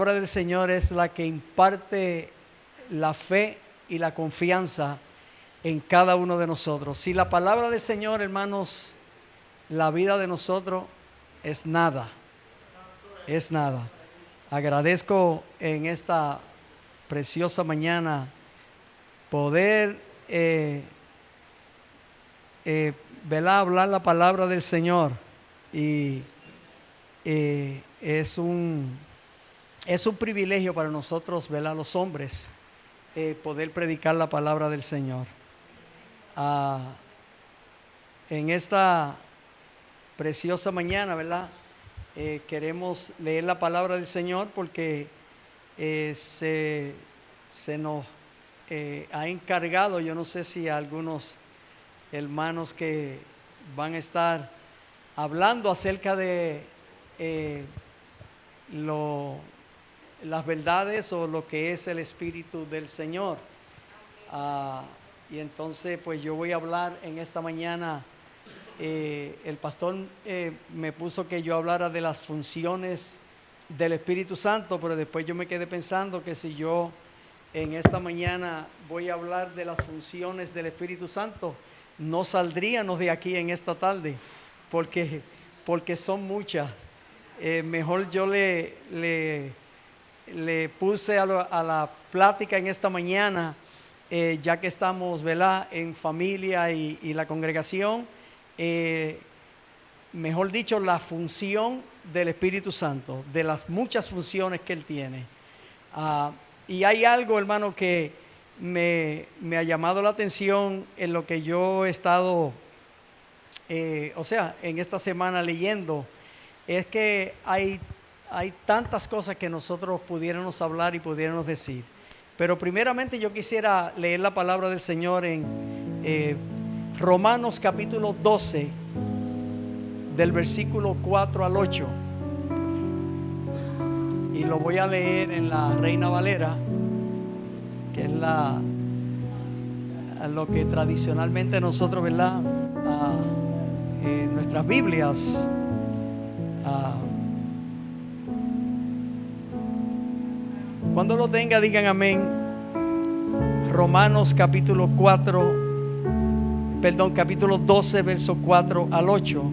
La palabra del Señor es la que imparte la fe y la confianza en cada uno de nosotros. Si la palabra del Señor, hermanos, la vida de nosotros es nada, es nada. Agradezco en esta preciosa mañana poder hablar la palabra del Señor y es un privilegio para nosotros, los hombres, poder predicar la palabra del Señor. En esta preciosa mañana, queremos leer la palabra del Señor porque se nos ha encargado, yo no sé si a algunos hermanos que van a estar hablando acerca de las verdades o lo que es el Espíritu del Señor. Y entonces pues yo voy a hablar en esta mañana. El pastor me puso que yo hablara de las funciones del Espíritu Santo, pero después yo me quedé pensando que si yo en esta mañana voy a hablar de las funciones del Espíritu Santo, no saldríamos de aquí en esta tarde, porque son muchas. Mejor yo le puse a la plática en esta mañana, ya que estamos, en familia y la congregación, mejor dicho, la función del Espíritu Santo, de las muchas funciones que Él tiene. Y hay algo, hermano, que me ha llamado la atención en lo que yo he estado, en esta semana leyendo, es que hay tantas cosas que nosotros pudiéramos hablar y pudiéramos decir. Pero primeramente yo quisiera leer la palabra del Señor en Romanos capítulo 12, del versículo 4 al 8. Y lo voy a leer en la Reina Valera, que es lo que tradicionalmente nosotros, en nuestras Biblias, cuando lo tenga digan amén. Romanos capítulo 12, verso 4 al 8.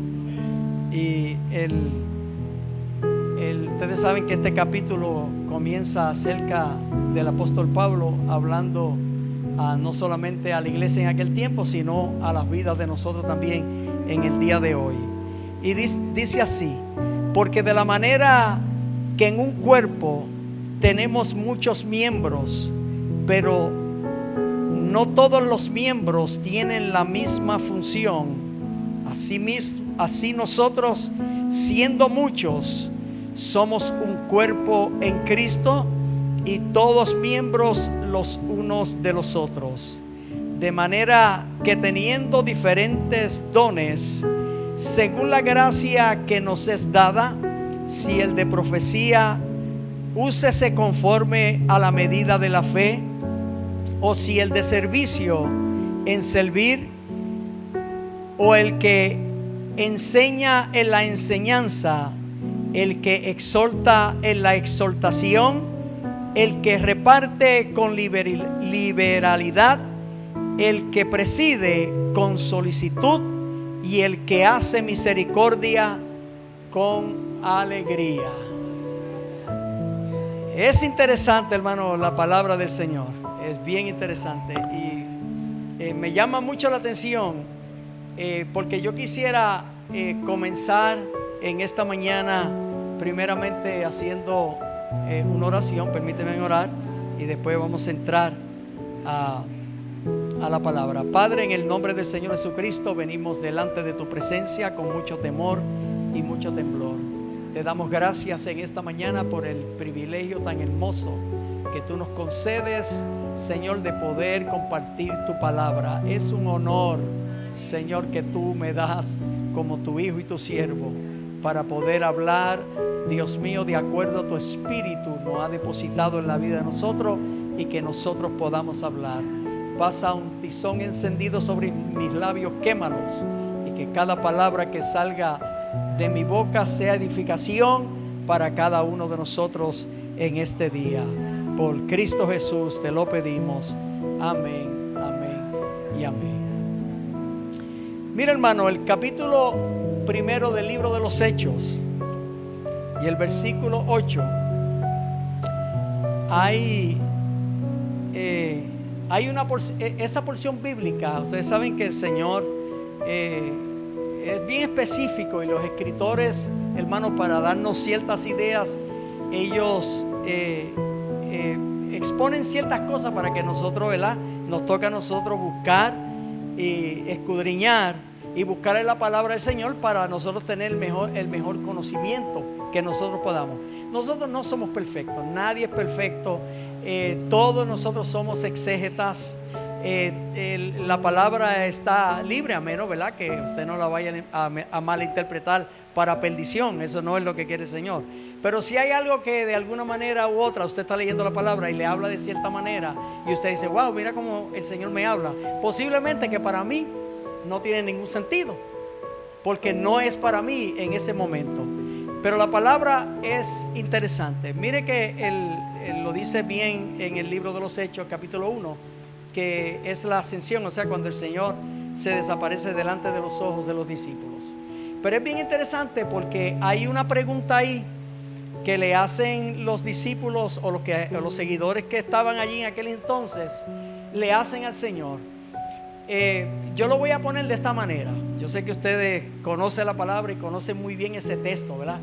Y ustedes saben que este capítulo comienza acerca del apóstol Pablo, hablando no solamente a la iglesia en aquel tiempo, sino a las vidas de nosotros también en el día de hoy. Y dice así: porque de la manera que en un cuerpo tenemos muchos miembros, pero no todos los miembros tienen la misma función. Así nosotros, siendo muchos, somos un cuerpo en Cristo y todos miembros los unos de los otros. De manera que teniendo diferentes dones, según la gracia que nos es dada, si el de profecía, úsese conforme a la medida de la fe, o si el de servicio, en servir, o el que enseña en la enseñanza, el que exhorta en la exhortación, el que reparte con liberalidad, el que preside con solicitud y el que hace misericordia con alegría. Es interesante, hermano, la palabra del Señor. Es bien interesante y me llama mucho la atención porque yo quisiera comenzar en esta mañana primeramente haciendo una oración. Permíteme orar y después vamos a entrar a la palabra. Padre, en el nombre del Señor Jesucristo, venimos delante de tu presencia con mucho temor y mucho temblor. Te damos gracias en esta mañana por el privilegio tan hermoso que tú nos concedes, Señor, de poder compartir tu palabra. Es un honor, Señor, que tú me das como tu hijo y tu siervo para poder hablar, Dios mío, de acuerdo a tu espíritu nos ha depositado en la vida de nosotros y que nosotros podamos hablar. Pasa un tizón encendido sobre mis labios, quémalos, y que cada palabra que salga de mi boca sea edificación para cada uno de nosotros en este día. Por Cristo Jesús te lo pedimos. Amén, amén y amén. Mira, hermano, el capítulo 1 del libro de los Hechos y el versículo 8, hay esa porción bíblica. Ustedes saben que el Señor es bien específico, y los escritores, hermanos, para darnos ciertas ideas, ellos exponen ciertas cosas para que nosotros, ¿verdad?, nos toca a nosotros buscar y escudriñar y buscar en la palabra del Señor para nosotros tener el mejor conocimiento que nosotros podamos. Nosotros no somos perfectos, nadie es perfecto, todos nosotros somos exégetas. La palabra está libre, a menos, ¿verdad?, que usted no la vaya a malinterpretar para perdición. Eso no es lo que quiere el Señor. Pero si hay algo que de alguna manera u otra usted está leyendo la palabra y le habla de cierta manera, y usted dice, wow, mira cómo el Señor me habla, posiblemente que para mí no tiene ningún sentido, porque no es para mí en ese momento. Pero la palabra es interesante. Mire que él lo dice bien en el libro de los Hechos, capítulo 1, que es la ascensión, o sea, cuando el Señor se desaparece delante de los ojos de los discípulos. Pero es bien interesante porque hay una pregunta ahí que le hacen los discípulos o los seguidores que estaban allí en aquel entonces, le hacen al Señor. Yo lo voy a poner de esta manera. Yo sé que ustedes conocen la palabra y conocen muy bien ese texto, ¿verdad?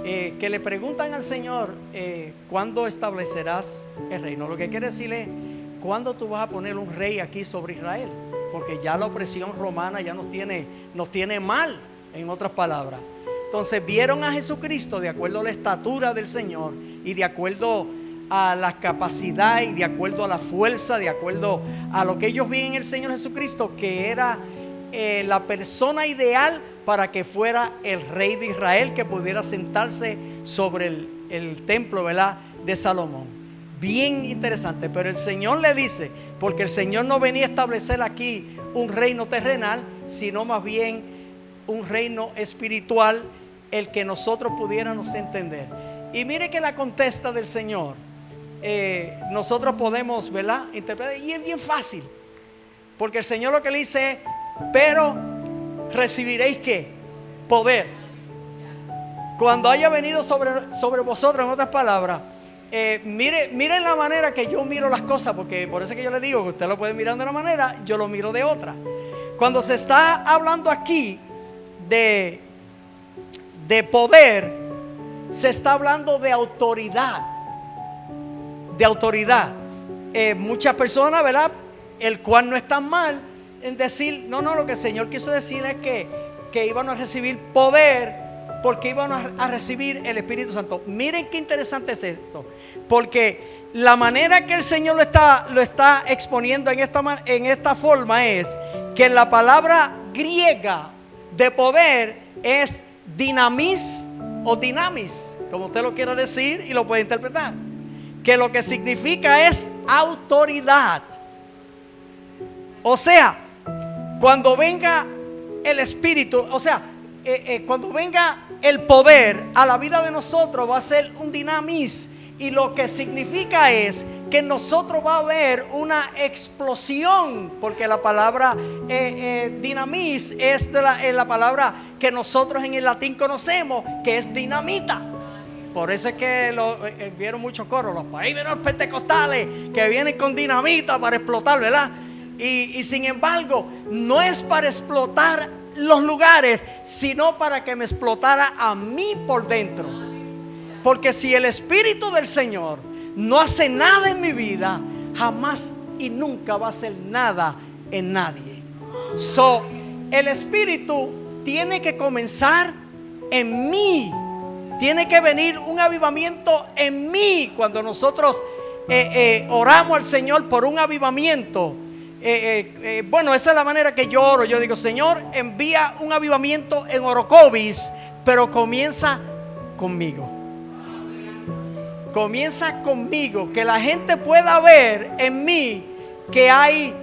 Que le preguntan al Señor, ¿cuándo establecerás el reino? Lo que quiere decirle, ¿cuándo tú vas a poner un rey aquí sobre Israel? Porque ya la opresión romana ya nos tiene mal, en otras palabras. Entonces vieron a Jesucristo de acuerdo a la estatura del Señor y de acuerdo a la capacidad y de acuerdo a la fuerza, de acuerdo a lo que ellos ven en el Señor Jesucristo, que era la persona ideal para que fuera el rey de Israel, que pudiera sentarse sobre el templo, ¿verdad?, de Salomón. Bien interesante. Pero el Señor le dice, porque el Señor no venía a establecer aquí un reino terrenal, sino más bien un reino espiritual, el que nosotros pudiéramos entender. Y mire que la contesta del Señor, nosotros podemos, ¿verdad?, interpretar, y es bien fácil, porque el Señor lo que le dice es, pero recibiréis ¿qué? Poder cuando haya venido sobre vosotros. En otras palabras, miren la manera que yo miro las cosas, porque por eso es que yo le digo que usted lo puede mirar de una manera, yo lo miro de otra. Cuando se está hablando aquí de poder, se está hablando de autoridad. De autoridad. Muchas personas, ¿verdad?, el cual no están mal en decir, no, lo que el Señor quiso decir es que iban a recibir poder, porque iban a recibir el Espíritu Santo. Miren qué interesante es esto, porque la manera que el Señor lo está exponiendo en esta forma es que la palabra griega de poder es dinamis o dinamis, como usted lo quiera decir y lo puede interpretar, que lo que significa es autoridad. O sea, cuando venga el Espíritu, o sea, cuando venga el poder a la vida de nosotros, va a ser un dinamis. Y lo que significa es que nosotros va a haber una explosión, porque la palabra dinamis es la palabra que nosotros en el latín conocemos, que es dinamita. Por eso es que vieron muchos coros, ahí vieron los pentecostales que vienen con dinamita para explotar, ¿verdad? Y sin embargo, no es para explotar los lugares, sino para que me explotara a mí por dentro. Porque si el Espíritu del Señor no hace nada en mi vida, jamás y nunca va a hacer nada en nadie. El Espíritu tiene que comenzar en mí. Tiene que venir un avivamiento en mí. Cuando nosotros oramos al Señor por un avivamiento, bueno, esa es la manera que yo oro. Yo digo, Señor, envía un avivamiento en Orocovis, pero comienza conmigo. Comienza conmigo, que la gente pueda ver en mí que hay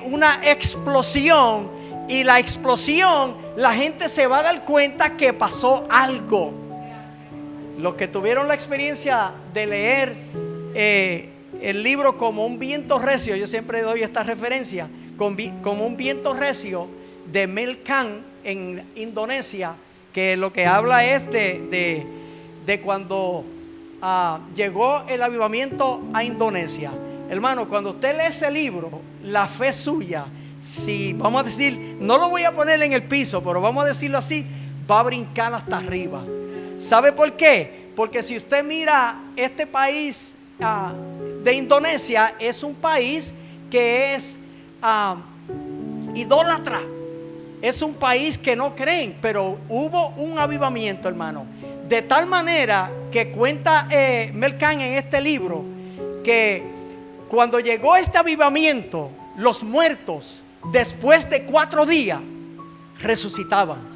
una explosión, y la explosión, la gente se va a dar cuenta que pasó algo. Los que tuvieron la experiencia de leer el libro Como un viento recio, yo siempre doy esta referencia, como un viento recio de Mel Khan en Indonesia, que lo que habla es de cuando llegó el avivamiento a Indonesia. Hermano, cuando usted lee ese libro, la fe suya, si vamos a decir, no lo voy a poner en el piso, pero vamos a decirlo así, va a brincar hasta arriba. ¿Sabe por qué? Porque si usted mira este país de Indonesia, es un país que es idólatra. Es un país que no creen, pero hubo un avivamiento, hermano. De tal manera que cuenta Mel Khan en este libro, que cuando llegó este avivamiento, los muertos, después de 4 días, resucitaban.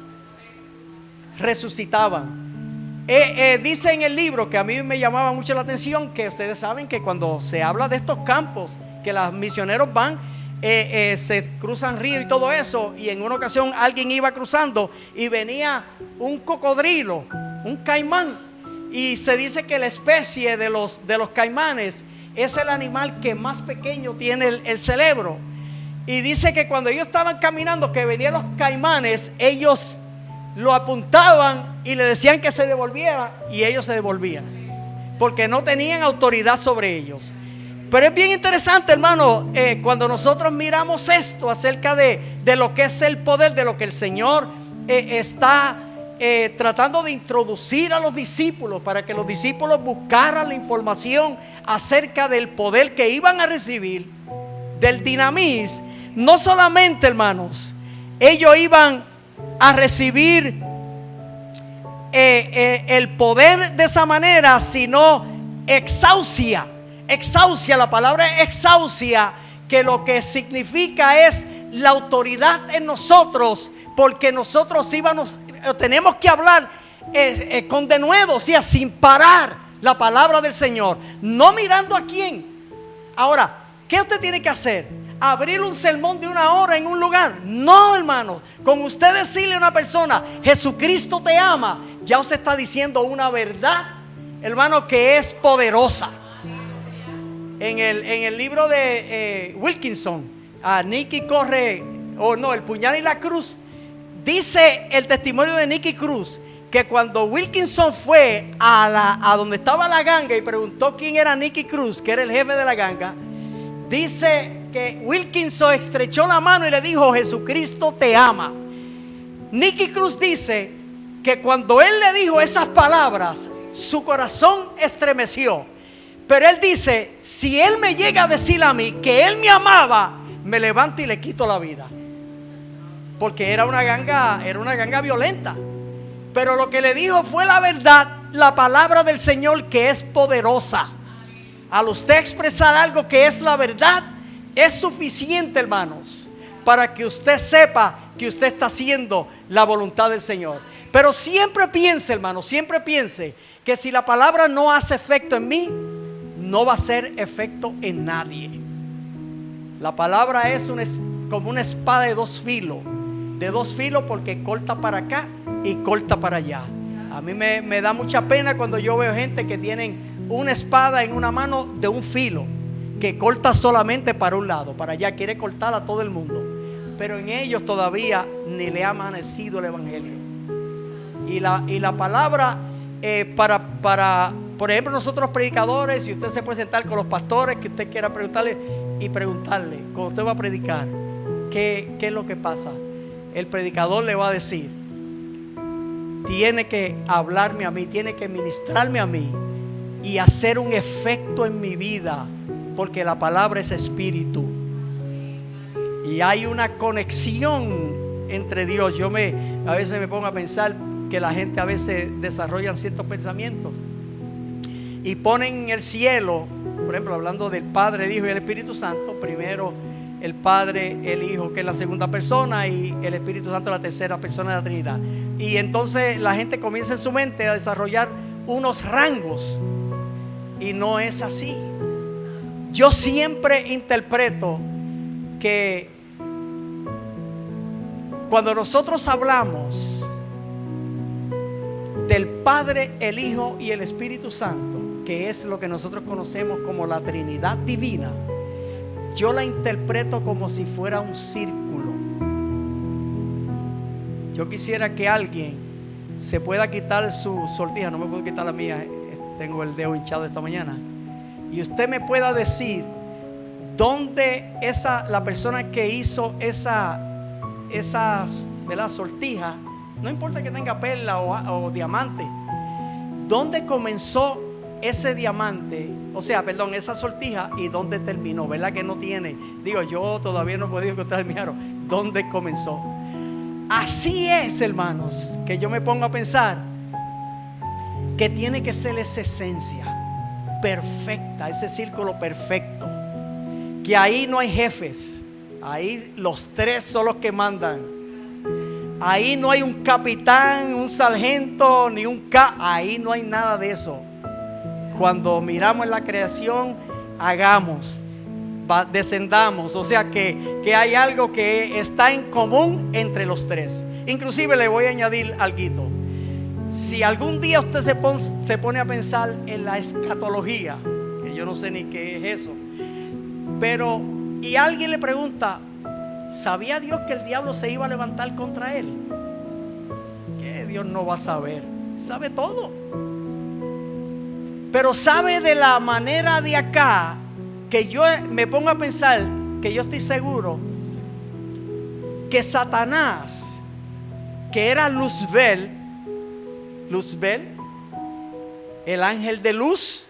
Dice en el libro, que a mí me llamaba mucho la atención, que ustedes saben que cuando se habla de estos campos, que los misioneros van, se cruzan ríos y todo eso, y en una ocasión alguien iba cruzando y venía un cocodrilo, un caimán, y se dice que la especie de los caimanes es el animal que más pequeño tiene el cerebro, y dice que cuando ellos estaban caminando, que venían los caimanes, ellos lo apuntaban y le decían que se devolviera, y ellos se devolvían porque no tenían autoridad sobre ellos. Pero es bien interesante, hermano, cuando nosotros miramos esto acerca de lo que es el poder, de lo que el Señor está tratando de introducir a los discípulos, para que los discípulos buscaran la información acerca del poder que iban a recibir, del dinamis. No solamente, hermanos, ellos iban a recibir el poder de esa manera, sino exausia. Exausia, la palabra exausia, que lo que significa es la autoridad en nosotros, porque nosotros tenemos que hablar con denuedo, o sea, sin parar la palabra del Señor, no mirando a quién. Ahora, ¿qué usted tiene que hacer? ¿Abrir un sermón de 1 hora en un lugar? No, hermano. Con usted decirle a una persona, Jesucristo te ama, ya usted está diciendo una verdad, hermano, que es poderosa. En el libro de Wilkinson, Nicky corre, el puñal y la cruz, dice el testimonio de Nicky Cruz, que cuando Wilkinson fue a donde estaba la ganga y preguntó quién era Nicky Cruz, que era el jefe de la ganga, dice que Wilkinson estrechó la mano y le dijo, Jesucristo te ama. Nicky Cruz dice que cuando él le dijo esas palabras, su corazón estremeció. Pero él dice, si él me llega a decir a mí que él me amaba, me levanto y le quito la vida. Porque era una ganga violenta. Pero lo que le dijo fue la verdad, la palabra del Señor, que es poderosa. Al usted expresar algo que es la verdad, es suficiente, hermanos, para que usted sepa que usted está haciendo la voluntad del Señor. Pero siempre piense, hermano, siempre piense que si la palabra no hace efecto en mí, no va a hacer efecto en nadie. La palabra es como una espada de 2 filos. De 2 filos porque corta para acá y corta para allá. A mí me da mucha pena cuando yo veo gente que tienen una espada en una mano de 1 filo, que corta solamente para un lado, para allá, quiere cortar a todo el mundo. Pero en ellos todavía ni le ha amanecido el evangelio. Y la palabra por ejemplo, nosotros predicadores, si usted se puede sentar con los pastores que usted quiera preguntarle, cuando usted va a predicar, ¿qué es lo que pasa? El predicador le va a decir, tiene que hablarme a mí, tiene que ministrarme a mí y hacer un efecto en mi vida, porque la palabra es espíritu y hay una conexión entre Dios. A veces me pongo a pensar que la gente a veces desarrolla ciertos pensamientos y ponen en el cielo, por ejemplo, hablando del Padre, el Hijo y el Espíritu Santo, primero el Padre, el Hijo, que es la segunda persona, y el Espíritu Santo, la tercera persona de la Trinidad. Y entonces la gente comienza en su mente a desarrollar unos rangos, y no es así. Yo siempre interpreto que cuando nosotros hablamos, del Padre, el Hijo y el Espíritu Santo, que es lo que nosotros conocemos como la Trinidad Divina, yo la interpreto como si fuera un círculo. Yo quisiera que alguien se pueda quitar su sortija, no me puedo quitar la mía, tengo el dedo hinchado esta mañana, y usted me pueda decir dónde la persona que hizo esas sortijas, no importa que tenga perla o diamante, dónde comenzó ese diamante, esa sortija, y dónde terminó, ¿verdad? Que no tiene, yo todavía no he podido encontrar mi aro, dónde comenzó. Así es, hermanos, que yo me pongo a pensar que tiene que ser esa esencia perfecta, ese círculo perfecto, que ahí no hay jefes, ahí los tres son los que mandan, ahí no hay un capitán, un sargento, ni ahí no hay nada de eso. Cuando miramos en la creación, hagamos, descendamos, o sea que hay algo que está en común entre los tres. Inclusive le voy a añadir algo. Si algún día usted se pone a pensar en la escatología, que yo no sé ni qué es eso, pero y alguien le pregunta, ¿sabía Dios que el diablo se iba a levantar contra él? ¿Qué Dios no va a saber? Sabe todo, pero sabe de la manera de acá, que yo me pongo a pensar, que yo estoy seguro que Satanás, que era Luzbel, el ángel de luz,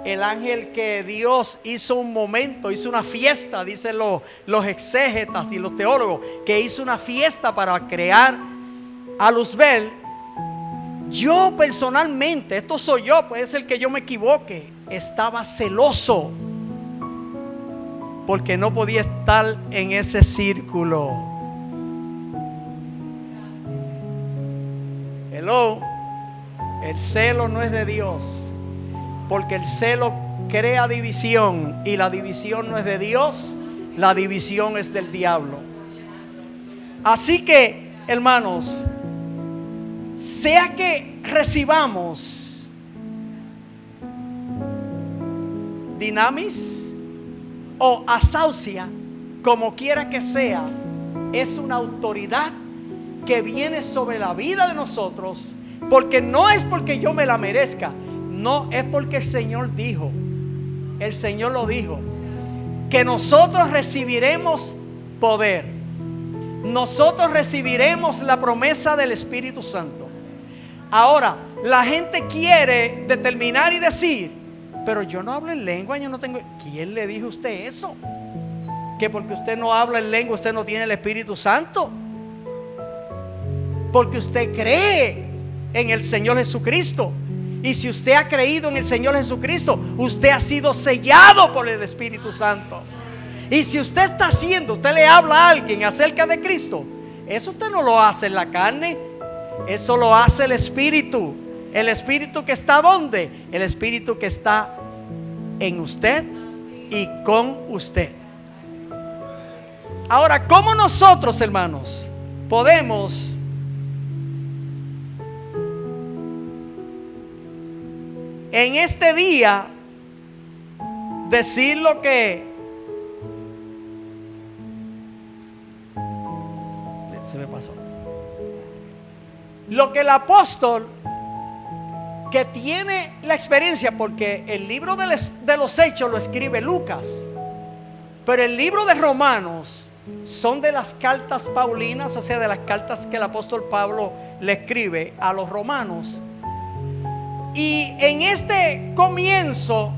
el ángel que Dios hizo una fiesta, dicen los exégetas y los teólogos, que hizo una fiesta para crear a Luzbel. Yo personalmente, esto soy yo, puede ser que yo me equivoque, estaba celoso porque no podía estar en ese círculo. Hello. El celo no es de Dios, porque el celo crea división, y la división no es de Dios, la división es del diablo. Así que, hermanos, sea que recibamos dinamis o asausia, como quiera que sea, es una autoridad que viene sobre la vida de nosotros, porque no es porque yo me la merezca, no, es porque el Señor dijo, el Señor lo dijo, que nosotros recibiremos poder, nosotros recibiremos la promesa del Espíritu Santo. Ahora, la gente quiere determinar y decir, pero yo no hablo en lengua, yo no tengo. ¿Quién le dijo a usted eso? Que porque usted no habla en lengua, usted no tiene el Espíritu Santo. Porque usted cree en el Señor Jesucristo. Y si usted ha creído en el Señor Jesucristo, usted ha sido sellado por el Espíritu Santo. Y si usted usted le habla a alguien acerca de Cristo, eso usted no lo hace en la carne, eso lo hace el Espíritu. El Espíritu que está ¿dónde? El Espíritu que está en usted y con usted. Ahora, ¿cómo nosotros, hermanos, podemos en este día decir lo que se me pasó? Lo que el apóstol, que tiene la experiencia, porque el libro de los Hechos lo escribe Lucas, pero el libro de Romanos son de las cartas paulinas, o sea, de las cartas que el apóstol Pablo le escribe a los romanos. Y en este comienzo,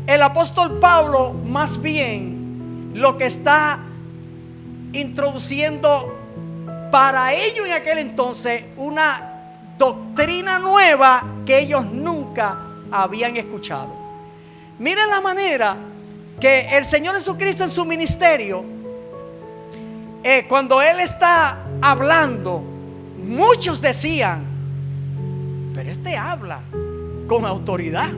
el apóstol Pablo más bien lo que está introduciendo para ellos en aquel entonces una doctrina nueva que ellos nunca habían escuchado. Miren la manera que el Señor Jesucristo en su ministerio, cuando Él está hablando, muchos decían, pero este habla con autoridad,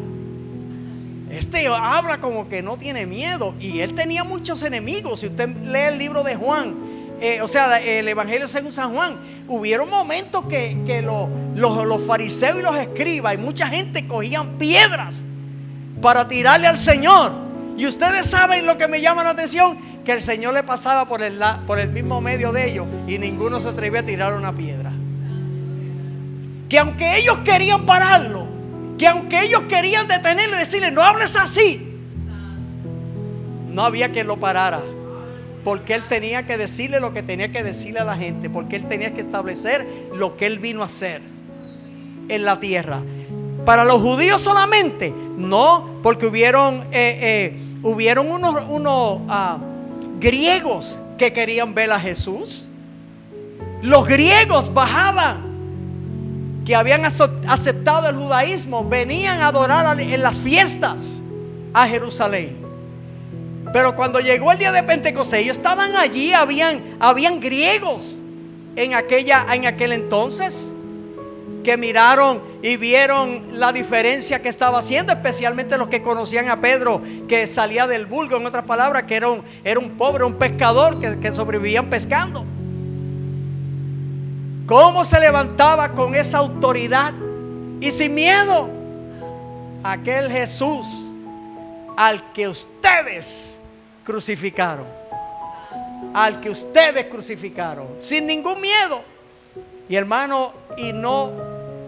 este habla como que no tiene miedo. Y Él tenía muchos enemigos. Si usted lee el libro de Juan, el Evangelio según San Juan, hubieron momentos que los fariseos y los escribas y mucha gente cogían piedras para tirarle al Señor. Y ustedes saben lo que me llama la atención, que el Señor le pasaba por el mismo medio de ellos y ninguno se atrevía a tirar una piedra. Que aunque ellos querían pararlo, que aunque ellos querían detenerlo y decirle no hables así, no había quien lo parara, porque él tenía que decirle lo que tenía que decirle a la gente, porque él tenía que establecer lo que él vino a hacer en la tierra. Para los judíos solamente, no, porque hubieron unos griegos que querían ver a Jesús. Los griegos bajaban, que habían aceptado el judaísmo, venían a adorar en las fiestas a Jerusalén. Pero cuando llegó el día de Pentecostés, ellos estaban allí, habían griegos en aquel entonces que miraron y vieron la diferencia que estaba haciendo, especialmente los que conocían a Pedro, que salía del vulgo, en otras palabras, que era un pobre, un pescador que sobrevivían pescando. ¿Cómo se levantaba con esa autoridad y sin miedo? Aquel Jesús al que ustedes crucificaron, sin ningún miedo. Y hermano, y no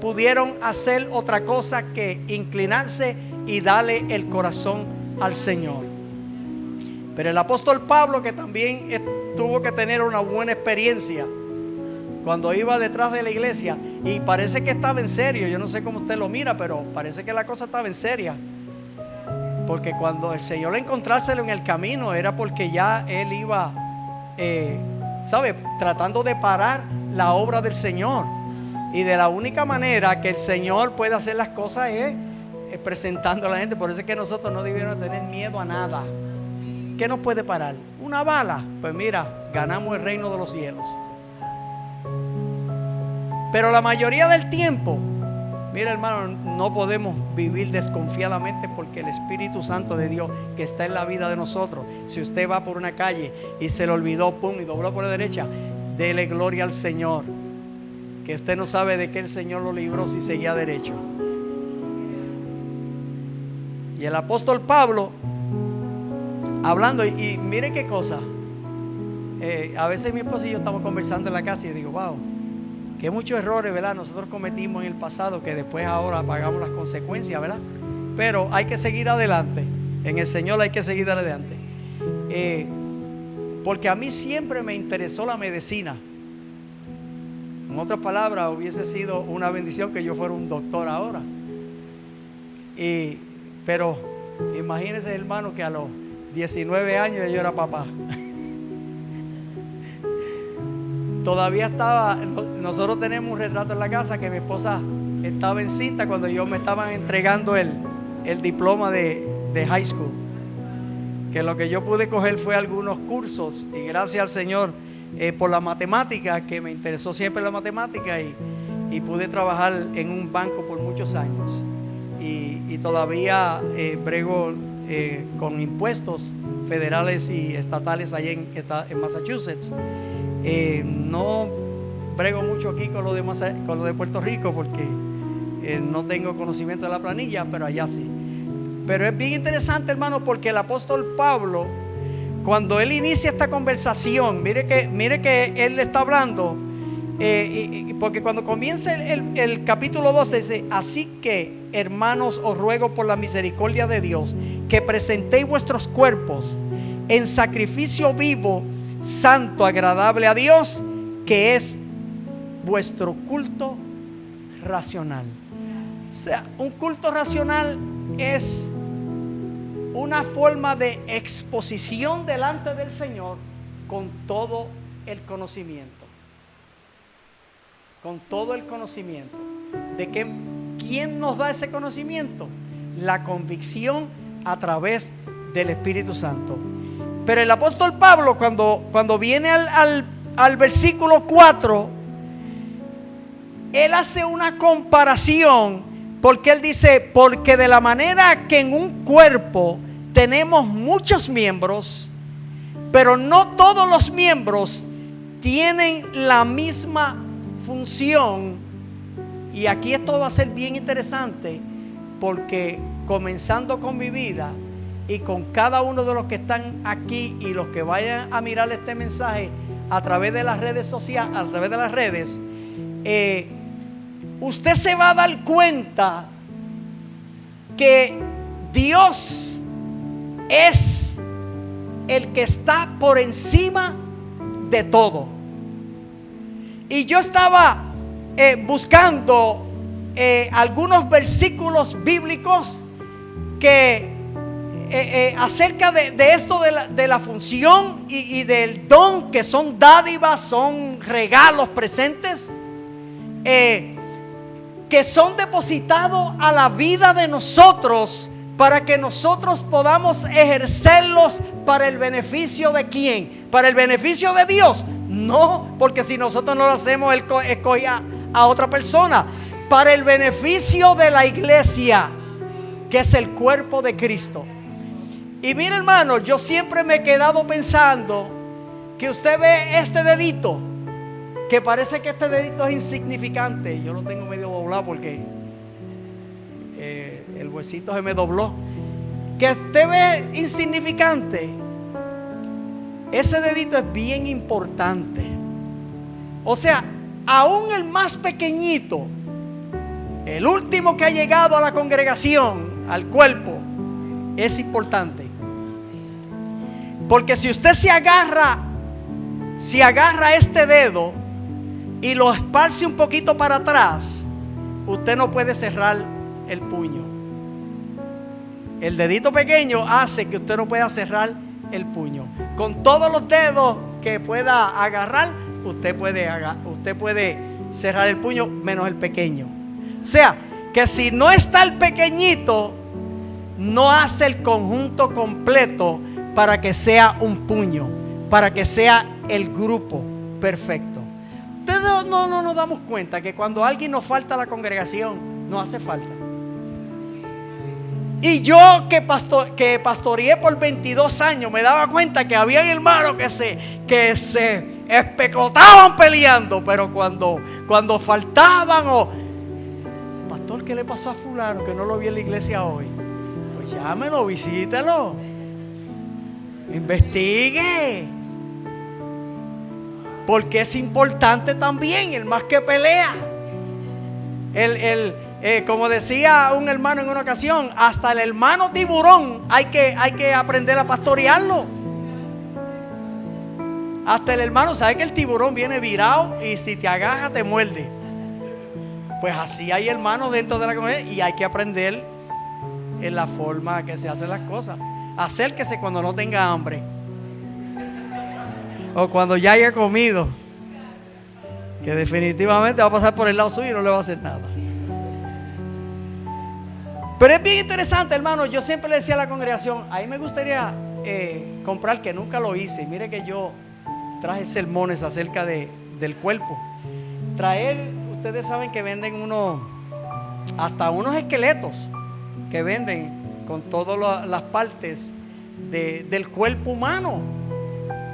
pudieron hacer otra cosa que inclinarse y darle el corazón al Señor. Pero el apóstol Pablo, que también tuvo que tener una buena experiencia cuando iba detrás de la iglesia, y parece que estaba en serio. Yo no sé cómo usted lo mira, pero parece que la cosa estaba en seria, porque cuando el Señor encontrárselo en el camino era porque ya él iba tratando de parar la obra del Señor. Y de la única manera que el Señor puede hacer las cosas es presentando a la gente. Por eso es que nosotros no debemos tener miedo a nada. ¿Qué nos puede parar? ¿Una bala? Pues mira, ganamos el reino de los cielos. Pero la mayoría del tiempo, mira hermano, no podemos vivir desconfiadamente, porque el Espíritu Santo de Dios que está en la vida de nosotros, si usted va por una calle y se le olvidó, pum, y dobló por la derecha, dele gloria al Señor, que usted no sabe de qué el Señor lo libró si seguía derecho. Y el apóstol Pablo hablando, y mire qué cosa, a veces mi esposa y yo estamos conversando en la casa y yo digo, wow, que muchos errores, ¿verdad?, nosotros cometimos en el pasado, que después ahora pagamos las consecuencias, ¿verdad? Pero hay que seguir adelante. En el Señor hay que seguir adelante. Porque a mí siempre me interesó la medicina. En otras palabras, hubiese sido una bendición que yo fuera un doctor ahora. Pero imagínense, hermano, que a los 19 años yo era papá. Todavía nosotros tenemos un retrato en la casa que mi esposa estaba encinta cuando yo me estaban entregando el diploma de high school. Que lo que yo pude coger fue algunos cursos, y gracias al Señor por la matemática, que me interesó siempre la matemática, y pude trabajar en un banco por muchos años. Y todavía brego con impuestos federales y estatales allá en Massachusetts. No brego mucho aquí con lo de Puerto Rico, porque no tengo conocimiento de la planilla, pero allá sí. Pero es bien interesante, hermano, porque el apóstol Pablo, cuando él inicia esta conversación, mire que él le está hablando, porque cuando comienza el capítulo 12 dice: así que, hermanos, os ruego por la misericordia de Dios que presentéis vuestros cuerpos en sacrificio vivo, santo, agradable a Dios, que es vuestro culto racional. O sea, un culto racional es una forma de exposición delante del Señor con todo el conocimiento. Con todo el conocimiento. ¿De quién nos da ese conocimiento? La convicción a través del Espíritu Santo. Pero el apóstol Pablo, cuando viene al versículo 4, él hace una comparación, porque él dice: porque de la manera que en un cuerpo tenemos muchos miembros, pero no todos los miembros tienen la misma función. Y aquí esto va a ser bien interesante, porque comenzando con mi vida y con cada uno de los que están aquí y los que vayan a mirar este mensaje a través de las redes sociales, a través de las redes, usted se va a dar cuenta que Dios es el que está por encima de todo. Y yo estaba buscando algunos versículos bíblicos que acerca de esto de la función y del don, que son dádivas, son regalos, presentes, que son depositados a la vida de nosotros para que nosotros podamos ejercerlos para el beneficio de ¿quién? Para el beneficio de Dios. No, porque si nosotros no lo hacemos, Él escoge a otra persona. Para el beneficio de la iglesia, que es el cuerpo de Cristo. Y mire, hermano, yo siempre me he quedado pensando que usted ve este dedito, que parece que este dedito es insignificante. Yo lo tengo medio doblado porque el huesito se me dobló. Que usted ve insignificante. Ese dedito es bien importante. O sea, aún el más pequeñito, el último que ha llegado a la congregación, al cuerpo, es importante. Porque si usted se agarra este dedo y lo esparce un poquito para atrás, usted no puede cerrar el puño. El dedito pequeño hace que usted no pueda cerrar el puño. Con todos los dedos que pueda agarrar, usted puede cerrar el puño, menos el pequeño. O sea, que si no está el pequeñito, no hace el conjunto completo para que sea un puño, para que sea el grupo perfecto. Ustedes no nos damos cuenta que cuando alguien nos falta a la congregación, nos hace falta. Y yo que pastoreé por 22 años, me daba cuenta que había hermanos que se especotaban peleando, pero cuando faltaban, pastor, ¿qué le pasó a fulano que no lo vi en la iglesia hoy? Pues llámelo, visítelo, investigue, porque es importante también el más que pelea. Como decía un hermano en una ocasión, hasta el hermano tiburón hay que aprender a pastorearlo. Hasta el hermano, ¿sabe que el tiburón viene virado y si te agarra te muerde? Pues así hay hermanos dentro de la comunidad y hay que aprender en la forma que se hacen las cosas. Acérquese cuando no tenga hambre o cuando ya haya comido, que definitivamente va a pasar por el lado suyo y no le va a hacer nada. Pero es bien interesante, hermano. Yo siempre le decía a la congregación, a mí me gustaría comprar, que nunca lo hice. Mire que yo traje sermones acerca del cuerpo. Ustedes saben que venden hasta unos esqueletos que venden con todas las partes del cuerpo humano,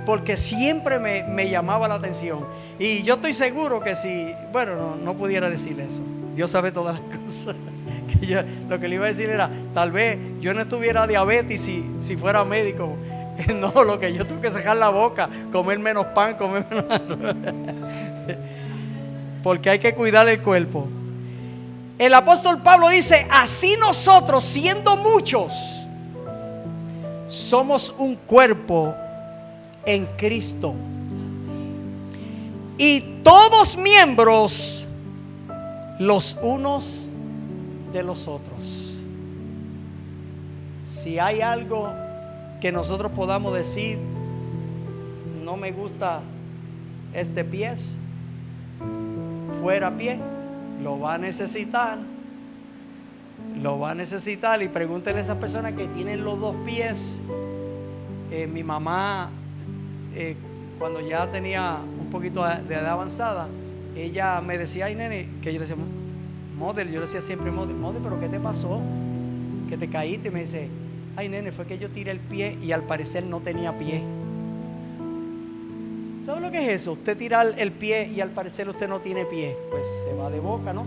porque siempre me llamaba la atención. Y yo estoy seguro que si, bueno, no pudiera decir eso. Dios sabe todas las cosas. Lo que le iba a decir era, tal vez yo no estuviera diabetes si fuera médico. No, lo que yo tengo que sacar la boca, comer menos pan, comer menos... porque hay que cuidar el cuerpo. El apóstol Pablo dice, así nosotros, siendo muchos, somos un cuerpo en Cristo, y todos miembros los unos de los otros. Si hay algo que nosotros podamos decir, no me gusta este pie, fuera pie, lo va a necesitar, y pregúntele a esas personas que tienen los dos pies. Mi mamá, cuando ya tenía un poquito de edad avanzada, ella me decía, ay nene, que yo le decía, Mother, yo le decía siempre, Mother, pero ¿qué te pasó? Que te caíste. Y me dice, ay nene, fue que yo tiré el pie y al parecer no tenía pie. ¿Sabe lo que es eso? Usted tira el pie y al parecer usted no tiene pie, pues se va de boca, ¿no?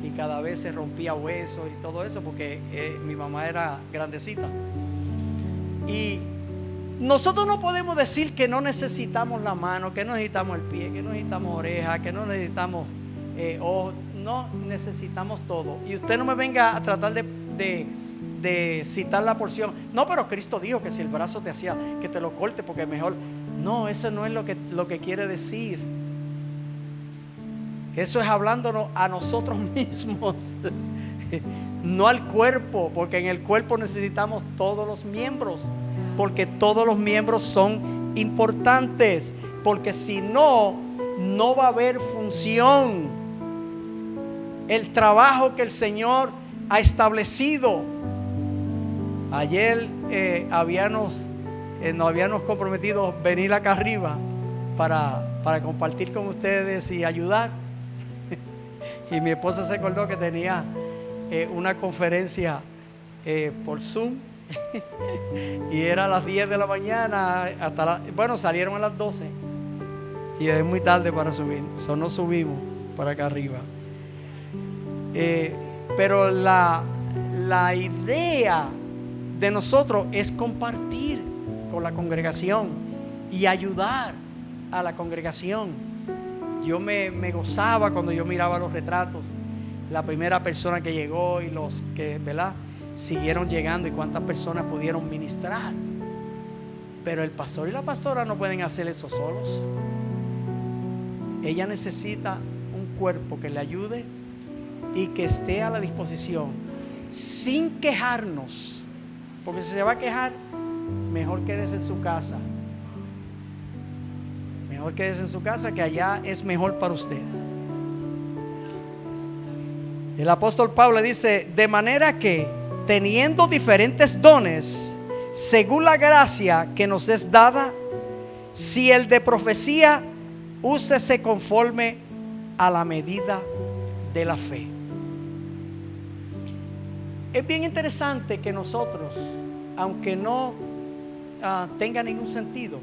Y cada vez se rompía huesos y todo eso porque mi mamá era grandecita. Y nosotros no podemos decir que no necesitamos la mano, que no necesitamos el pie, que no necesitamos oreja, que no necesitamos ojos. No, necesitamos todo. Y usted no me venga a tratar de citar la porción. No, pero Cristo dijo que si el brazo te hacía, que te lo corte porque es mejor. No, eso no es lo que quiere decir. Eso es hablándonos a nosotros mismos, no al cuerpo, porque en el cuerpo necesitamos todos los miembros, porque todos los miembros son importantes, porque si no, no va a haber función. El trabajo que el Señor ha establecido. Ayer nos habíamos comprometido venir acá arriba para compartir con ustedes y ayudar. Y mi esposa se acordó que tenía una conferencia por Zoom y era a las 10 de la mañana salieron a las 12 y es muy tarde para subir, no subimos para acá arriba. Pero la idea de nosotros es compartir con la congregación y ayudar a la congregación. Yo me gozaba cuando yo miraba los retratos, la primera persona que llegó y los que, ¿verdad?, siguieron llegando y cuántas personas pudieron ministrar. Pero el pastor y la pastora no pueden hacer eso solos. Ella necesita un cuerpo que le ayude y que esté a la disposición sin quejarnos, porque si se va a quejar, mejor quédese en su casa. Mejor quédese en su casa, que allá es mejor para usted. El apóstol Pablo dice: de manera que teniendo diferentes dones según la gracia que nos es dada, si el de profecía, úsese conforme a la medida de la fe. Es bien interesante que nosotros, aunque no tenga ningún sentido,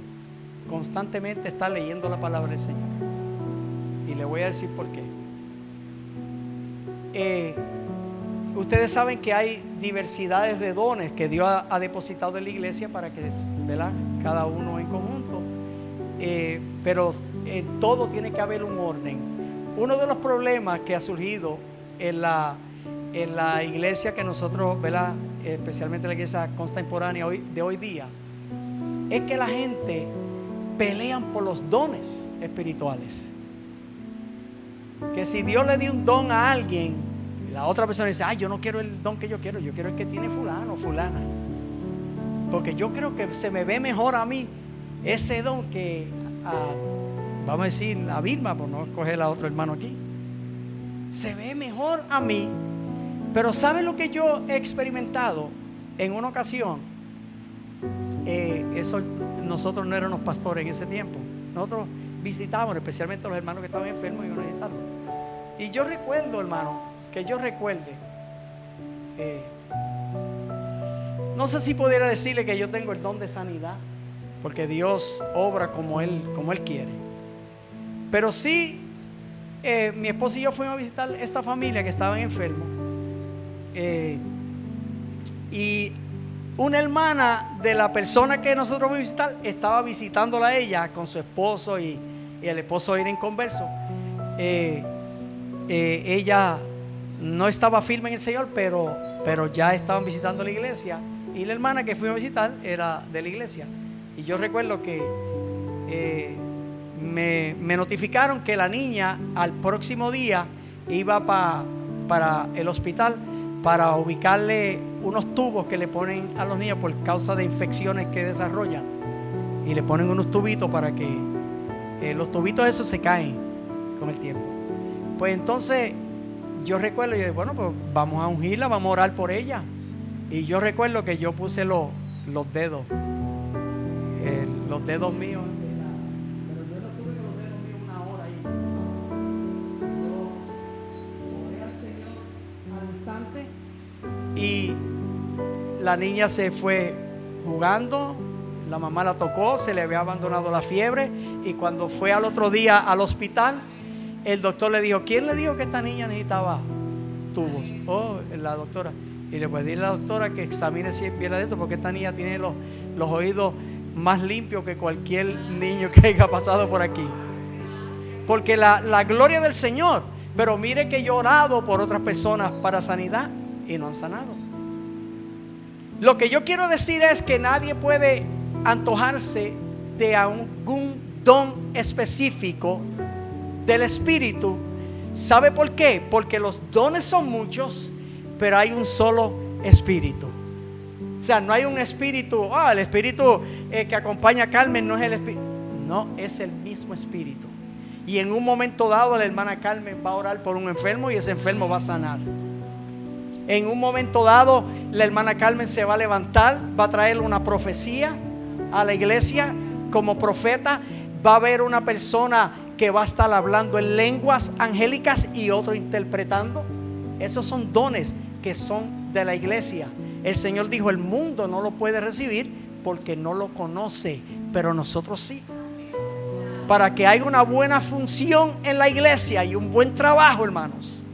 constantemente está leyendo la palabra del Señor. Y le voy a decir por qué. Ustedes saben que hay diversidades de dones que Dios ha depositado en la iglesia para que, ¿verdad?, cada uno en conjunto. Pero en todo tiene que haber un orden. Uno de los problemas que ha surgido en la iglesia que nosotros, ¿verdad?, especialmente la iglesia contemporánea de hoy día, es que la gente pelean por los dones espirituales. Que si Dios le dio un don a alguien, la otra persona dice: ay, yo no quiero el don que yo quiero el que tiene fulano o fulana, porque yo creo que se me ve mejor a mí ese don que vamos a decir a Vilma, por no escoger a otro hermano aquí. Se ve mejor a mí. Pero ¿sabe lo que yo he experimentado en una ocasión? Nosotros no éramos pastores en ese tiempo. Nosotros visitábamos, especialmente a los hermanos que estaban enfermos y iban a visitarlos. Y yo recuerdo, hermano, que yo recuerde, no sé si pudiera decirle que yo tengo el don de sanidad, porque Dios obra como Él quiere. Pero sí, mi esposa y yo fuimos a visitar esta familia que estaban enfermos. Y una hermana de la persona que nosotros fuimos a visitar estaba visitándola a ella con su esposo y el esposo era inconverso. Ella no estaba firme en el Señor, pero ya estaban visitando la iglesia, y la hermana que fuimos a visitar era de la iglesia. Y yo recuerdo que me notificaron que la niña al próximo día iba para el hospital para ubicarle unos tubos que le ponen a los niños por causa de infecciones que desarrollan, y le ponen unos tubitos para que los tubitos esos se caen con el tiempo. Pues entonces yo recuerdo, yo dije, bueno, pues vamos a ungirla, vamos a orar por ella. Y yo recuerdo que yo puse los dedos míos, pero yo no tuve los dedos míos una hora ahí. Yo oré al Señor al instante y la niña se fue jugando, La mamá la tocó, se le había abandonado la fiebre, y cuando fue al otro día al hospital, el doctor le dijo: ¿quién le dijo que esta niña necesitaba tubos? Oh, la doctora. Y le puede decir a la doctora que examine si viene de esto, porque esta niña tiene los oídos más limpios que cualquier niño que haya pasado por aquí. Porque la gloria del Señor. Pero mire que yo he orado por otras personas para sanidad y no han sanado. Lo que yo quiero decir es que nadie puede antojarse de algún don específico del Espíritu. ¿Sabe por qué? Porque los dones son muchos, pero hay un solo Espíritu. O sea, no hay un Espíritu, el Espíritu que acompaña a Carmen no es el Espíritu. No, es el mismo Espíritu. Y en un momento dado la hermana Carmen va a orar por un enfermo y ese enfermo va a sanar. En un momento dado la hermana Carmen se va a levantar, va a traer una profecía a la iglesia como profeta. Va a haber una persona que va a estar hablando en lenguas angélicas y otro interpretando. Esos son dones que son de la iglesia. El Señor dijo: el mundo no lo puede recibir porque no lo conoce, pero nosotros sí. Para que haya una buena función en la iglesia y un buen trabajo, hermanos,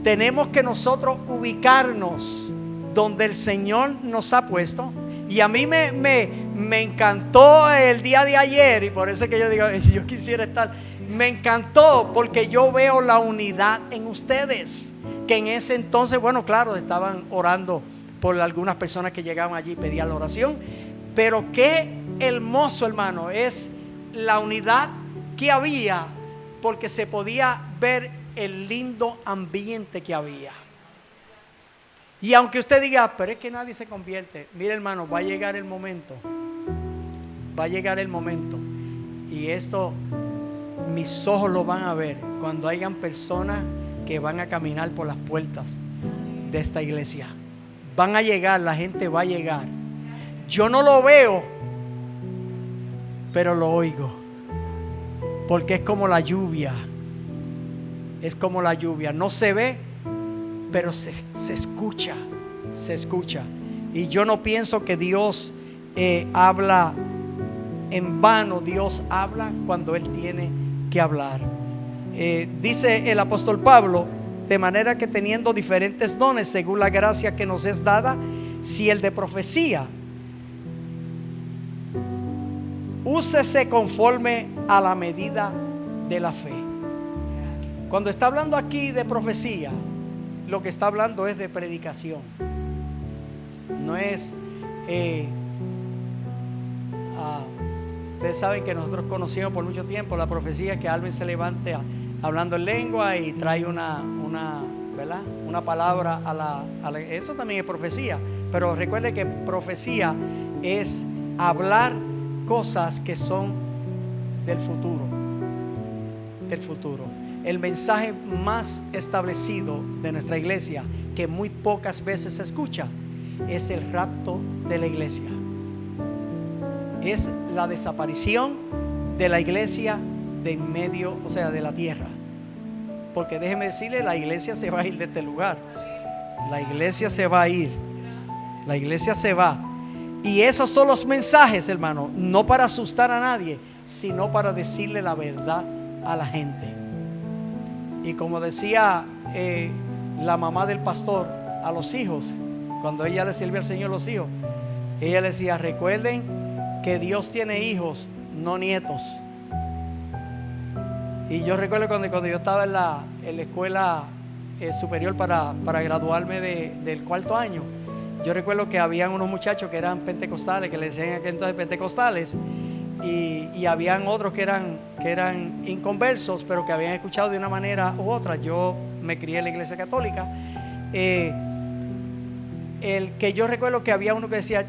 tenemos que nosotros ubicarnos donde el Señor nos ha puesto. Y a mí me encantó el día de ayer, y por eso es que yo digo, yo quisiera estar. Me encantó porque yo veo la unidad en ustedes, que en ese entonces, bueno, claro, estaban orando por algunas personas que llegaban allí y pedían la oración. Pero qué hermoso, hermano, es la unidad que había, porque se podía ver el lindo ambiente que había. Y aunque usted diga: pero es que nadie se convierte, mire, hermano, va a llegar el momento. Va a llegar el momento, y esto mis ojos lo van a ver, cuando hayan personas que van a caminar por las puertas de esta iglesia. Van a llegar, la gente va a llegar. Yo no lo veo, pero lo oigo, porque es como la lluvia. Es como la lluvia, no se ve, pero se escucha. Se escucha. Y yo no pienso que Dios habla en vano. Dios habla cuando Él tiene que hablar. Dice el apóstol Pablo: de manera que teniendo diferentes dones según la gracia que nos es dada, si el de profecía, úsese conforme a la medida de la fe. Cuando está hablando aquí de profecía, lo que está hablando es de predicación. No es ustedes saben que nosotros conocimos por mucho tiempo la profecía, que alguien se levante hablando en lengua y trae una palabra eso también es profecía. Pero recuerde que profecía es hablar cosas que son del futuro. Del futuro. El mensaje más establecido de nuestra iglesia, que muy pocas veces se escucha, es el rapto de la iglesia. Es la desaparición de la iglesia de en medio, o sea, de la tierra. Porque déjeme decirle, la iglesia se va a ir de este lugar. La iglesia se va a ir. La iglesia se va. Y esos son los mensajes, hermano, no para asustar a nadie, sino para decirle la verdad a la gente. Y como decía la mamá del pastor a los hijos, cuando ella le sirve al Señor los hijos, ella le decía: recuerden que Dios tiene hijos, no nietos. Y yo recuerdo cuando yo estaba en la escuela superior para graduarme del cuarto año, yo recuerdo que habían unos muchachos que eran pentecostales, que le decían en aquel entonces pentecostales, y habían otros que eran inconversos, pero que habían escuchado de una manera u otra. Yo me crié en la iglesia católica. El que yo recuerdo que había uno que decía: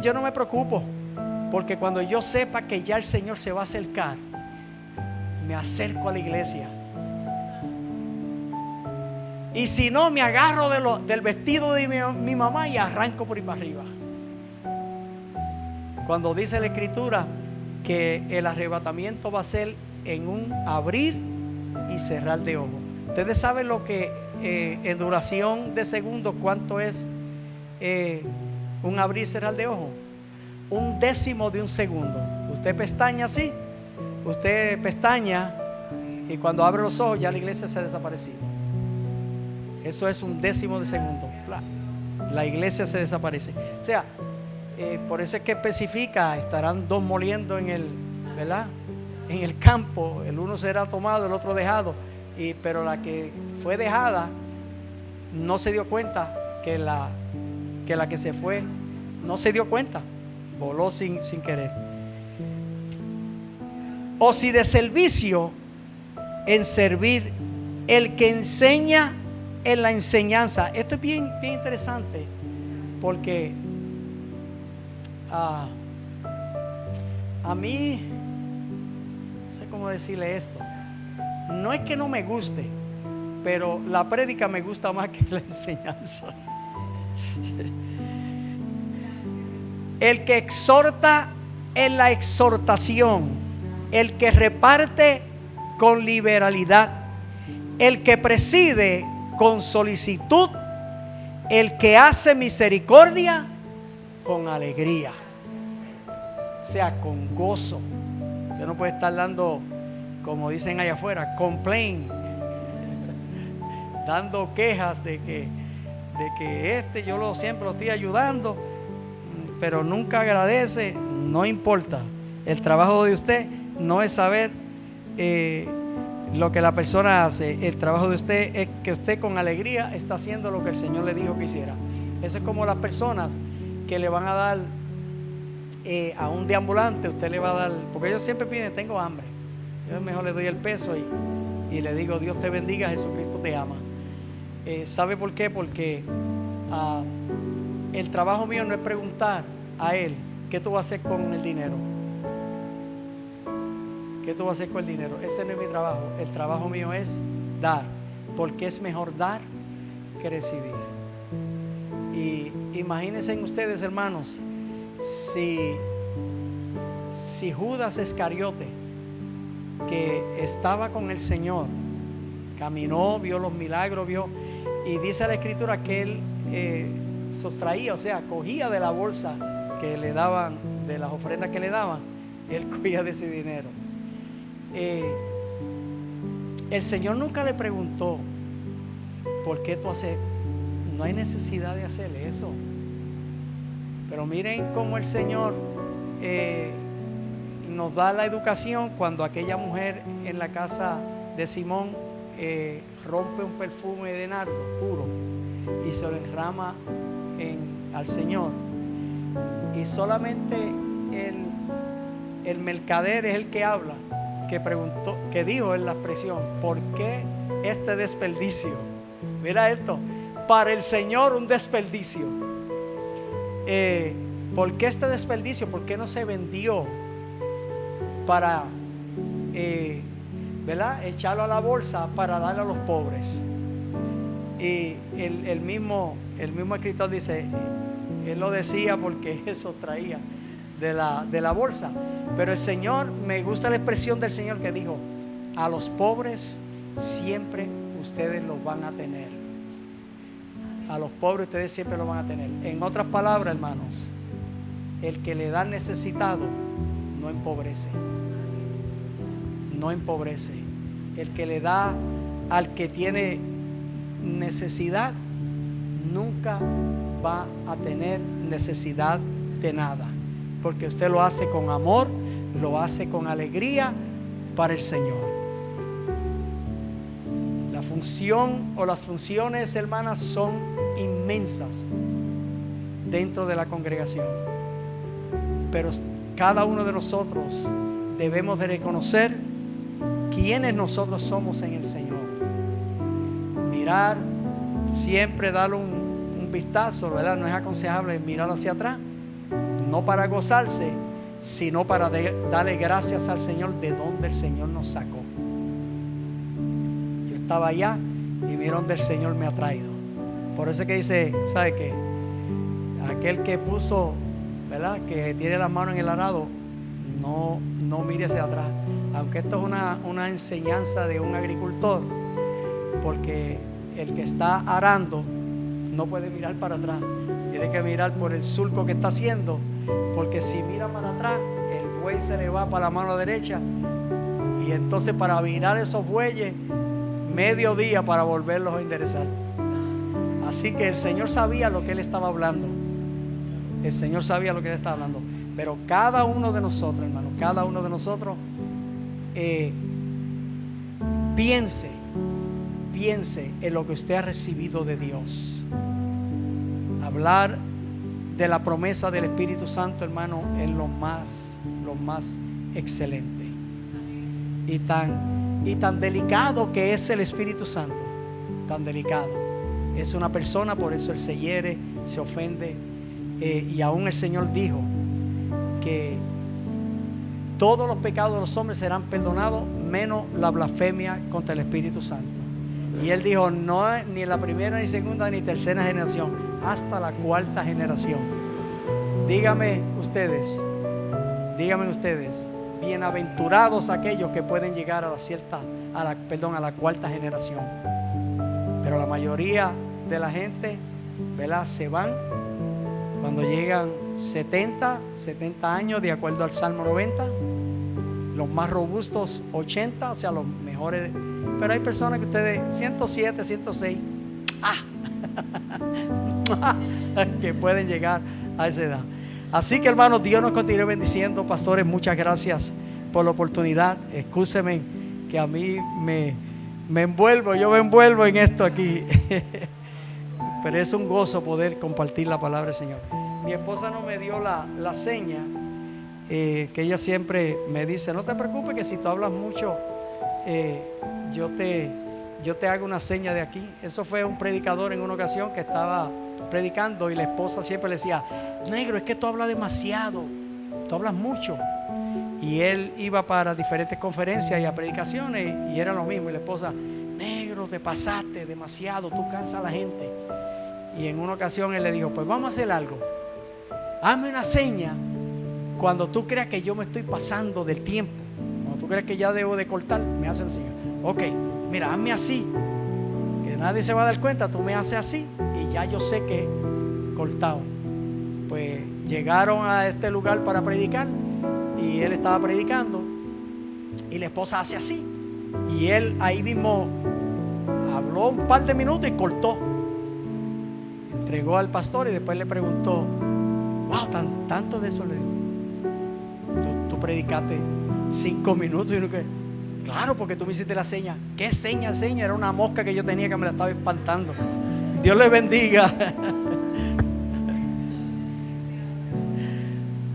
yo no me preocupo, porque cuando yo sepa que ya el Señor se va a acercar, me acerco a la iglesia. Y si no, me agarro del vestido de mi mamá y arranco por ahí para arriba. Cuando dice la Escritura que el arrebatamiento va a ser en un abrir y cerrar de ojos. Ustedes saben lo que en duración de segundos, cuánto es un abrir y cerrar de ojos. un décimo de un segundo. Usted pestaña así, usted pestaña y cuando abre los ojos ya la iglesia se ha desaparecido. Eso es un décimo de segundo. La iglesia se desaparece. O sea, por eso es que especifica, estarán dos moliendo en el, ¿verdad?, en el campo, el uno será tomado, el otro dejado. Pero la que fue dejada no se dio cuenta que la que se fue no se dio cuenta, voló sin querer. O si de servicio en servir, el que enseña en la enseñanza. Esto es bien interesante, porque a mí, no sé cómo decirle esto, no es que no me guste, pero la prédica me gusta más que la enseñanza. El que exhorta en la exhortación, el que reparte con liberalidad, el que preside con solicitud, el que hace misericordia con alegría, o sea, con gozo. Usted no puede estar dando, como dicen allá afuera, complain, dando quejas de que yo siempre lo estoy ayudando, pero nunca agradece. No importa. El trabajo de usted no es saber lo que la persona hace. El trabajo de usted es que usted con alegría está haciendo lo que el Señor le dijo que hiciera. Eso es como las personas que le van a dar a un deambulante. Usted le va a dar, porque ellos siempre piden, tengo hambre. Yo mejor le doy el peso y le digo, Dios te bendiga, Jesucristo te ama. ¿Sabe por qué? Porque el trabajo mío no es preguntar a Él, ¿qué tú vas a hacer con el dinero? ¿Qué tú vas a hacer con el dinero? Ese no es mi trabajo. El trabajo mío es dar, porque es mejor dar que recibir. Y imagínense ustedes, hermanos, si Judas Iscariote, que estaba con el Señor, caminó, vio los milagros, y dice la Escritura que él sustraía, o sea, cogía de la bolsa que le daban, de las ofrendas que le daban, él cogía de ese dinero. El Señor nunca le preguntó, ¿por qué tú haces? No hay necesidad de hacer eso. Pero miren cómo el Señor nos da la educación cuando aquella mujer en la casa de Simón rompe un perfume de nardo puro y se lo enrama al Señor. Y solamente el mercader es el que habla, que preguntó, que dijo en la expresión, ¿por qué este desperdicio? Mira esto, para el Señor un desperdicio. ¿Por qué este desperdicio? ¿Por qué no se vendió para ¿verdad?, echarlo a la bolsa para darle a los pobres? Y el mismo escritor dice, él lo decía porque eso traía de la bolsa. Pero el Señor, me gusta la expresión del Señor que dijo, a los pobres siempre ustedes los van a tener. A los pobres ustedes siempre los van a tener. En otras palabras, hermanos, el que le da al necesitado no empobrece. No empobrece. El que le da al que tiene necesidad nunca va a tener necesidad de nada, porque usted lo hace con amor, lo hace con alegría para el Señor. La función o las funciones, hermanas, son inmensas dentro de la congregación, pero cada uno de nosotros debemos de reconocer quiénes nosotros somos en el Señor. Mirar, siempre darle un vistazo, ¿verdad? No es aconsejable mirar hacia atrás, no para gozarse, sino para darle gracias al Señor de donde el Señor nos sacó. Yo estaba allá y mira donde el Señor me ha traído. Por eso es que dice, ¿sabe qué? Aquel que puso, ¿verdad?, que tiene las manos en el arado, no mire hacia atrás. Aunque esto es una enseñanza de un agricultor, porque el que está arando no puede mirar para atrás, tiene que mirar por el surco que está haciendo, porque si mira para atrás, el buey se le va para la mano derecha, y entonces para virar esos bueyes, medio día para volverlos a enderezar. Así que el Señor sabía lo que Él estaba hablando. El Señor sabía lo que Él estaba hablando. Pero cada uno de nosotros, hermano, cada uno de nosotros piense en lo que usted ha recibido de Dios. Hablar de la promesa del Espíritu Santo, hermano, es lo más excelente. Y tan delicado que es el Espíritu Santo. Tan delicado. Es una persona, por eso Él se hiere, se ofende. Y aún el Señor dijo que todos los pecados de los hombres serán perdonados, menos la blasfemia contra el Espíritu Santo. Y Él dijo, no es ni la primera, ni segunda, ni tercera generación, hasta la cuarta generación. Díganme ustedes, bienaventurados aquellos que pueden llegar a la cuarta generación. Pero la mayoría de la gente, ¿verdad?, se van cuando llegan 70 años, de acuerdo al Salmo 90. Los más robustos 80, o sea, los mejores. Pero hay personas que ustedes 107, 106 que pueden llegar a esa edad. Así que, hermanos, Dios nos continúe bendiciendo. Pastores, muchas gracias por la oportunidad. Excúsenme que a mí me envuelvo en esto aquí. Pero es un gozo poder compartir la palabra del Señor. Mi esposa no me dio la seña, que ella siempre me dice, no te preocupes que si tú hablas mucho, yo te hago una seña de aquí. Eso fue un predicador en una ocasión que estaba predicando y la esposa siempre le decía, negro, es que tú hablas demasiado, tú hablas mucho. Y él iba para diferentes conferencias y a predicaciones y era lo mismo. Y la esposa, negro, te pasaste demasiado, tú cansas a la gente. Y en una ocasión él le dijo, pues vamos a hacer algo, hazme una seña cuando tú creas que yo me estoy pasando del tiempo. Cuando tú creas que ya debo de cortar, me haces la seña. Ok, mira, hazme así, que nadie se va a dar cuenta, tú me haces así y ya yo sé que cortado. Pues llegaron a este lugar para predicar y él estaba predicando y la esposa hace así y él ahí mismo habló un par de minutos y cortó, entregó al pastor y después le preguntó, wow, tanto de eso le digo, tú predicaste 5 minutos y uno que, claro, porque tú me hiciste la seña. ¿Qué seña? Era una mosca que yo tenía que me la estaba espantando. Dios les bendiga.